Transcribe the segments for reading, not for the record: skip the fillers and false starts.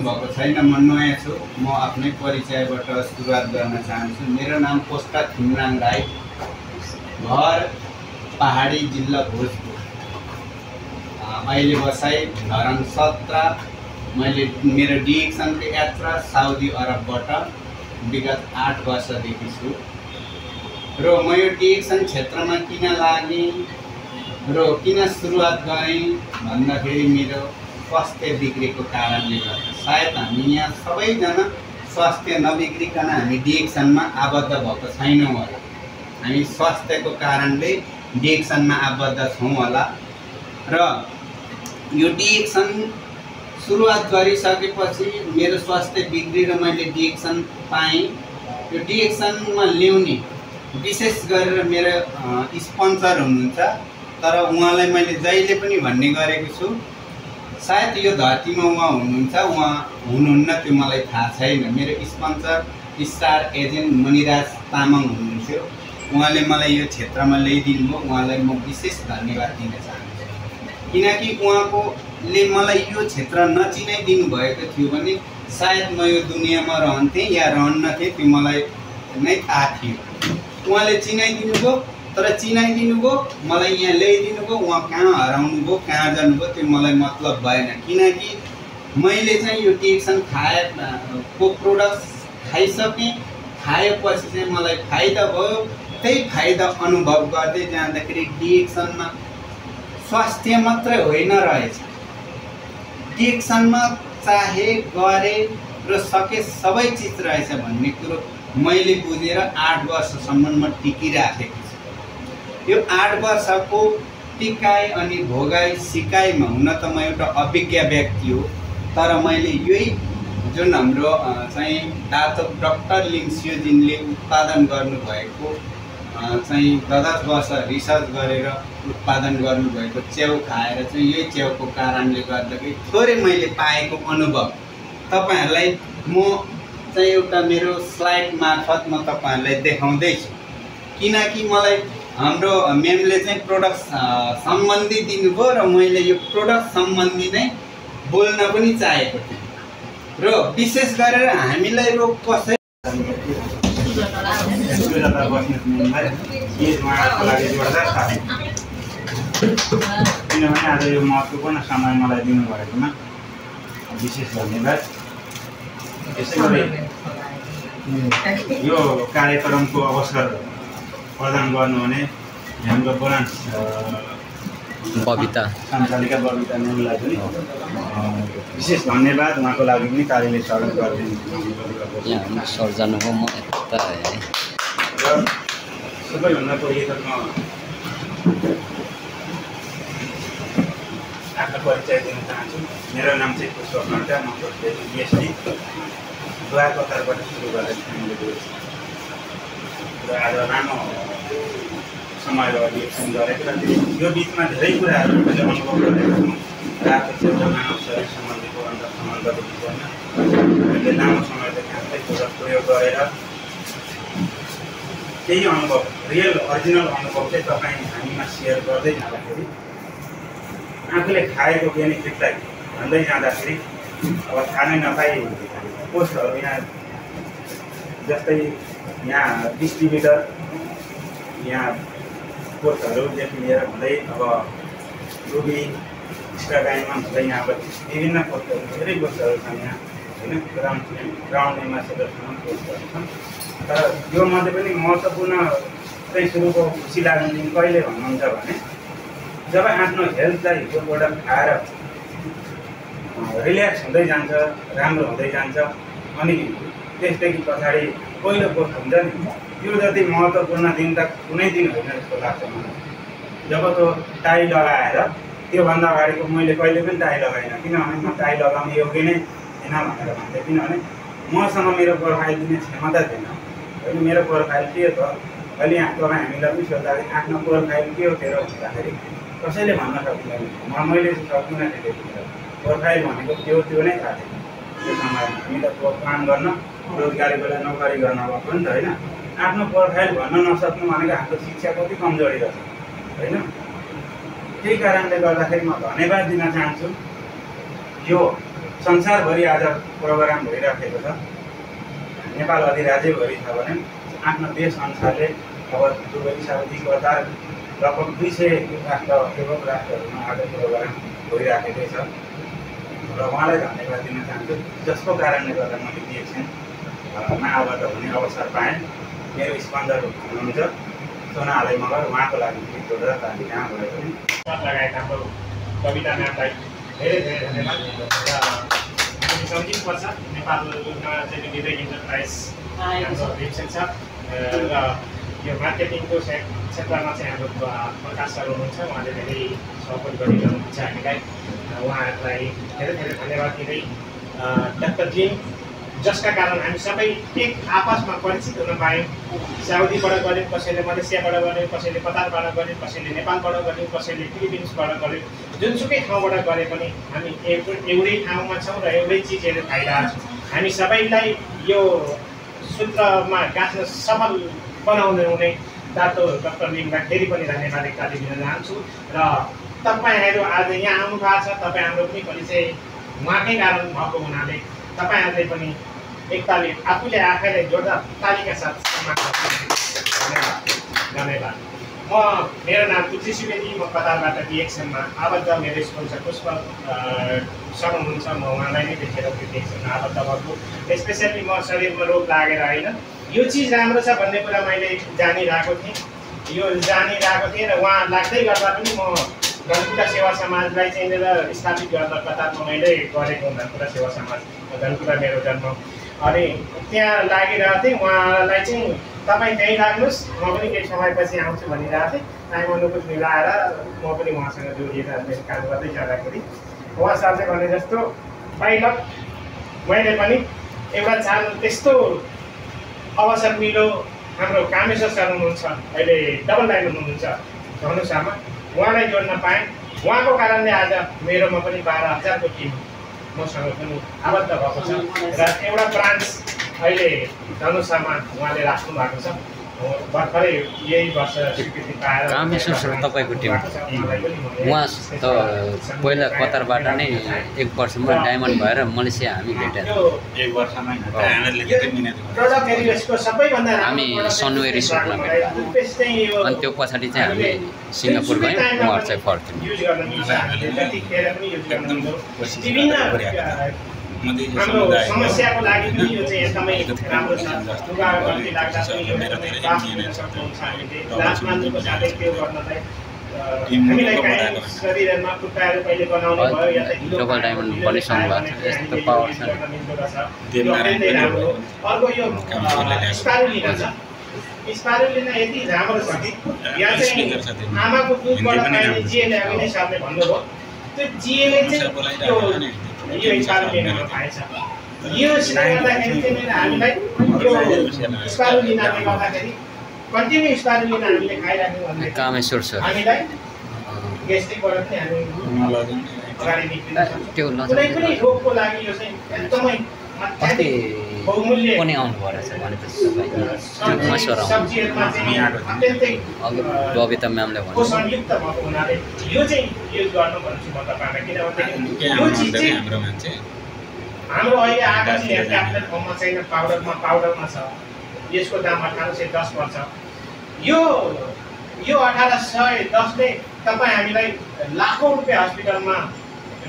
भएको छैन, म नयाँ छु। म आफ्नै परिचयबाट सुरुवात गर्न चाहन्छु। मेरो नाम पोस्टा थिमराङ राई, घर पहाडी जिल्ला भोजपुर, अहिले बसाइ धरान 17। मैले मेरो डिएक्सनको यात्रा साउदी अरबबाट विगत 8 वर्षदेखि छु र म यो डिएक्सन क्षेत्रमा किन लागेँ र किन सुरुवात गरेँ भन्दाखेरि मेरो स्वास्थ्य बिग्रेको कारणले गर्दा। सायद हामी यहाँ सबैजना स्वास्थ्य नबिग्रिकन हामी डिएक्सनमा आबद्ध भएको छैनौँ होला। हामी स्वास्थ्यको कारणले डिएक्सनमा आबद्ध छौँ होला र यो डिएक्सन सुरुवात गरिसकेपछि मेरो स्वास्थ्य बिग्रेर मैले डिएक्सन पाएँ। यो डिएक्सनमा ल्याउने विशेष गरेर मेरो स्पोन्सर हुनुहुन्छ, तर उहाँलाई मैले जहिले पनि भन्ने गरेको छु, सायद यो धरतीमा उहाँ हुनुहुन्छ, उहाँ हुनुहुन्न त्यो मलाई थाहा छैन। मेरो sponsor star agent Maniraj Tamang हुनुहुन्थ्यो। उहाँले मलाई यो क्षेत्रमा ल्याइदिनु भयो। उहाँलाई म विशेष धन्यवाद दिन चाहन्छु, किनकि उहाँले मलाई यो क्षेत्र नचिनाइदिनु भएको थियो भने सायद म यो दुनियाँमा रहन्थेँ या रहन्नथेँ, त्यो मलाई नै थाहा थियो। उहाँले चिनाइदिनु भयो, तर चिनाइदिनु भयो, मलाई यहाँ ल्याइदिनु भयो। उहाँ कहाँ हराउनु भयो, कहाँ जानुभयो त्यो मलाई मतलब भएन, किनकि मैले चाहिँ यो डिएक्सन खाएको प्रोडक्ट खाइसकेँ। खाएपछि चाहिँ मलाई फाइदा भयो। त्यही फाइदा अनुभव गर्दै जाँदाखेरि डिएक्सनमा स्वास्थ्य मात्रै होइन रहेछ, डिएक्सनमा चाहे गरे र सके सबै चिज रहेछ भन्ने कुरो मैले बुझेर 8 वर्षसम्म म टिकिराखेको छु। यो 8 वर्षको टिकाइ अनि भोगाइ सिकाइमा हुन त म एउटा अभिज्ञ व्यक्ति हो, तर मैले यही जुन हाम्रो चाहिँ डाक्टर लिङ्सियोजिनले उत्पादन गर्नुभएको चाहिँ 10 वर्ष रिसर्च गरेर उत्पादन गर्नुभएको च्याउ खाएर चाहिँ यही च्याउको कारणले गर्दाखेरि थोरै मैले पाएको अनुभव तपाईहरुलाई म चाहिँ एउटा मेरो स्लाइड मार्फत म तपाईहरुलाई देखाउँदैछु। किनकि मलाई हाम्रो म्यामले चाहिँ प्रोडक्ट सम्बन्धी दिनुभयो र मैले यो प्रोडक्ट सम्बन्धी नै बोल्न पनि चाहेको थिएँ र विशेष गरेर हामीलाई रोग कसै किनभने आज यो महत्त्वपूर्ण समय मलाई दिनुभएकोमा विशेष धन्यवाद। यसैगरी यो कार्यक्रमको अवसर प्रदान गर्नुहुने हाम्रो बोलान्स बबिता सञ्चालिका बबिता म्यामलाई पनि विशेष धन्यवाद। उहाँको लागि पनि कार्यले स्वागत गरिदिनु। यहाँ सर्जना हो, म यता र सबैभन्दा पहिले त म आफ्नो परिचय दिन चाहन्छु। मेरो नाम चाहिँ पुष्प खड्का, म पिएचडी दुवा कतारबाट सुरु गरेर हामीले र आज लामो समय डिएक्सन गरेको र यो बिचमा धेरै कुराहरू मैले अनुभव गरेको छु। रातो क्षेत्र मानव शरीर सम्बन्धीको अन्तर सम्बन्धको विषयमा मैले लामो समयदेखि आफै प्रयोग गरेर केही अनुभव, रियल अरिजिनल अनुभव चाहिँ हामीमा सेयर गर्दै जाँदाखेरि आफूले खाएको बेनिफिटलाई भन्दै जाँदाखेरि अब थाहा नै नपाइ पोस्टहरू यहाँ जस्तै यहाँ डिस्ट्रिब्युटर यहाँ पोस्टहरूदेखि लिएर हुँदै अब रुबी इन्स्टाग्राममा हुँदै यहाँ अब विभिन्न पोस्टहरू धेरै पोस्टहरू छन् यहाँ होइन, ग्राउन्ड एम्बेसडरसम्म पोस्टहरू छन्। तर यो मध्ये पनि महत्त्वपूर्ण चाहिँ सुरुको खुसी लाग्ने दिन कहिले भन्नुहुन्छ भने जब आफ्नो हेल्थलाई यो प्रोडक्ट खाएर रिल्याक्स हुँदै जान्छ, राम्रो हुँदै जान्छ, अनि त्यसदेखि पछाडि पहिलो पोस्ट हुन्छ नि, त्यो जति महत्त्वपूर्ण दिन त कुनै दिन होइन जस्तो लाग्छ मलाई। जब त्यो टाई लगाएर, त्योभन्दा अगाडिको मैले कहिले पनि टाई लगाइनँ, किनभने म टाई लगाउने योग्य नै थिएन भनेर भन्थेँ। किनभने मसँग मेरो प्रोफाइल दिने क्षमता थिएन होइन। मेरो प्रोफाइल के हो त अहिले यहाँ तपाईँ हामीलाई पनि सोद्धाखेरि आफ्नो प्रोफाइल के हो तेरो भन्दाखेरि कसैले भन्न सकिँदैन। मैले चाहिँ सकिनँ त्यति प्रोफाइल भनेको त्यो नै थाहा थिएन त्यो समयमा। हामी त काम गर्न रोजगारी बेला नोकरी गर्न गएको नि त होइन। आफ्नो प्रोफाइल भन्न नसक्नु भनेको हाम्रो शिक्षा कति कमजोरी रहेछ होइन। त्यही कारणले गर्दाखेरि म धन्यवाद दिन चाहन्छु। यो संसारभरि आज प्रोग्राम भइराखेको छ, नेपाल अधिराज्यभरि छ भने आफ्नो देश अनुसारले अब दुबई, साउदी, कतार लगभग 200 राष्ट्र एवं राष्ट्रहरूमा आज प्रोग्राम भइराखेकै छ र उहाँलाई धन्यवाद दिन चाहन्छु, जसको कारणले गर्दा मैले डिएक्सनमा आबद्ध हुने अवसर पाएँ। मेरो स्पन्सर हुनुहुन्छ सोना आलय मगर, उहाँको लागि गीत जोडेर ताली कहाँ गए पनि लगायत हाम्रो कविता म्यामलाई धेरै धेरै धन्यवाद। सम्झिनुपर्छ नेपालमा चाहिँ विवेक इन्टरप्राइज हाम्रो वेबसाइट छ र यो मार्केटिङको क्षेत्रमा चाहिँ हाम्रो प्रकाश सर हुनुहुन्छ, उहाँले धेरै सपोर्ट गरिरहनुहुन्छ हामीलाई। उहाँहरूलाई धेरै धेरै धन्यवाद दिँदै डाक्टर जिम, जसका कारण हामी सबै एक आपसमा परिचित हुन पायौँ। साउदीबाट गऱ्यौँ, कसैले मलेसियाबाट गऱ्यौँ, कसैले कतारबाट गऱ्यौँ, कसैले नेपालबाट गऱ्यौँ, कसैले फिलिपिन्सबाट गऱ्यौँ। जुनसुकै ठाउँबाट गरे पनि हामी एउटै ठाउँमा छौँ र एउटै चिजहरू खाइरहेको छौँ। हामी सबैलाई यो सूत्रमा गाँच्न सफल बनाउने हुने डाक्टर लिङलाई फेरि पनि धन्यवाद एकताली दिन चाहन्छु। र तपाईँहरू आज यहाँ आउनु भएको छ, तपाईँहाम्रो पनि परिचय उहाँकै कारण भएको हुनाले तपाईँहरूले पनि एकताली आफूले आफैलाई जोड्दा तालिका साथ धन्यवाद। मेरो नाम तुलसी सुवेदी, म कतारबाट डिएक्सनमा आबद्ध। मेरो स्पोन्सर पुष्प सर हुनुहुन्छ, म उहाँलाई नै देखेर त्यो डिएक्सनमा आबद्ध भएको। स्पेसल्ली म शरीरमा रोग लागेर होइन, यो चिज राम्रो छ भन्ने कुरा मैले जानिरहेको थिएँ र उहाँ लाग्दै गर्दा पनि म धनकुटा सेवा समाजलाई चाहिँ स्थापित गर्न कतारमा मैले गरेको धनकुटा सेवा समाज, धनकुटा मेरो जन्म। अनि त्यहाँ लागिरहेको थिएँ, उहाँलाई चाहिँ तपाईँ त्यहीँ लाग्नुहोस्, म पनि केही समयपछि आउँछु भनिरहेको थिएँ। टाइम अनुकूल मिलाएर म पनि उहाँसँग जोडिएर मेरो काम गर्दै जाँदाखेरि उहाँ सरले भने जस्तो पहिला मैले पनि एउटा त्यस्तो अवसर मिल्यो। हाम्रो कामेश्वर सर हुनुहुन्छ, अहिले डबल डायमन्ड हुनुहुन्छ धनुषामा, उहाँलाई जोड्न पाएँ। उहाँको कारणले आज मेरोमा पनि 12,000को टिम मसँग पनि आबद्ध भएको छ र एउटा ब्रान्च अहिले धनुषामा उहाँले राख्नु भएको छ। भर्खरै यही वर्ष स्वीकृति पाएर कामेश्वर सर तपाईँको टिम उहाँ त पहिला कतारबाट नै 1 वर्षमा डायमन्ड भएर मलेसिया हामी भेटेर हामी सनवे रिसोर्टमा भेट्यौँ। अनि त्यो पछाडि चाहिँ हामी सिङ्गापुर गयौँ, उहाँहरू चाहिँ फर्क्यौँ। हाम्रो समस्याको लागि पनि यो चाहिँ एकदमै राम्रो छ। लुगा गल्ती लाग्दा पनि यो क्लास दिन सक्नुहुन्छ हामीले। क्लास मान्छेको साथै त्यो गर्नलाई हामीलाई काहीँ शरीरमा खुट्टाहरू कहिले बनाउनु भयो या त डबल डायमन्ड बनिसक्नु भएको छ, यस्तो पावर छ। अर्को यो स्पारुलिना छ। स्पारुलिना यति राम्रो छ कि यहाँ चाहिँ आमाको दुधबाट पाइने जिएले सरले भन्नुभयो, त्यो जिएले चाहिँ यो स्पारुलिनामा पाएछ। यो गर्दाखेरि चाहिँ हामीलाई यो स्पारुलिनाले गर्दाखेरि कन्टिन्यू स्पारुलिना हामीले खाइराख्यौँ भने कामेश्वर सर हामीलाई गेस्ट्रिकबाट पनि हामी अगाडि निक्लिन सक्छौँ। त्यो कुनै पनि रोगको लागि यो चाहिँ एकदमै कति बहुमूल्य पनि आउनुभयो रहेछ भनेपछि सब्जीहरूमा चाहिँ अत्यन्तै बबिता म्यामले भन्नु पोषणयुक्त भएको हुनाले यो चाहिँ युज गर्नु भन्छु म तपाईँलाई। किनभने यो चिज चाहिँ हाम्रो अहिले आएको चाहिँ यहाँ ट्याब्लेट फर्ममा छैन, पाउडरमा छ। यसको दाम 1810 पर्छ। यो 1810ले तपाईँ हामीलाई लाखौँ रुपियाँ हस्पिटलमा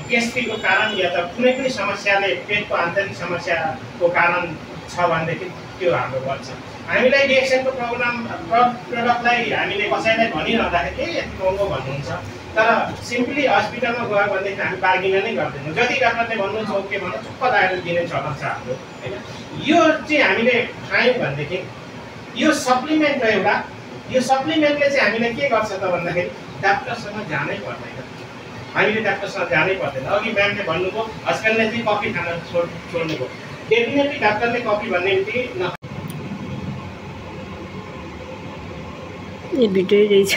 गेस्ट्रिकको कारण या त कुनै पनि समस्याले पेटको आन्तरिक समस्याको कारण छ भनेदेखि त्यो हाम्रो गर्छ। हामीलाई डिएक्सनको प्रडक्टलाई हामीले कसैलाई भनिरहँदाखेरि यति महँगो भन्नुहुन्छ, तर सिम्पली हस्पिटलमा गयो भनेदेखि हामी बार्गिन नै गर्दैनौँ। जति डाक्टरले भन्नुहुन्छ ओके भन्नु चुप्प लगाएर दिने चलन छ हाम्रो होइन। यो चाहिँ हामीले खायौँ भनेदेखि यो सप्लिमेन्ट हो एउटा। यो सप्लिमेन्टले चाहिँ हामीले के गर्छ त भन्दाखेरि डाक्टरसँग जानै पर्दैन, हामीले डाक्टरसँग जानै पर्दैन। अघि म्यामले भन्नुभयो हस्बेन्डले चाहिँ कफी खान छोड्नुभयो, डेफिनेटली डाक्टरले कफी भन्ने बित्तिकै ये भिडियो रहेछ।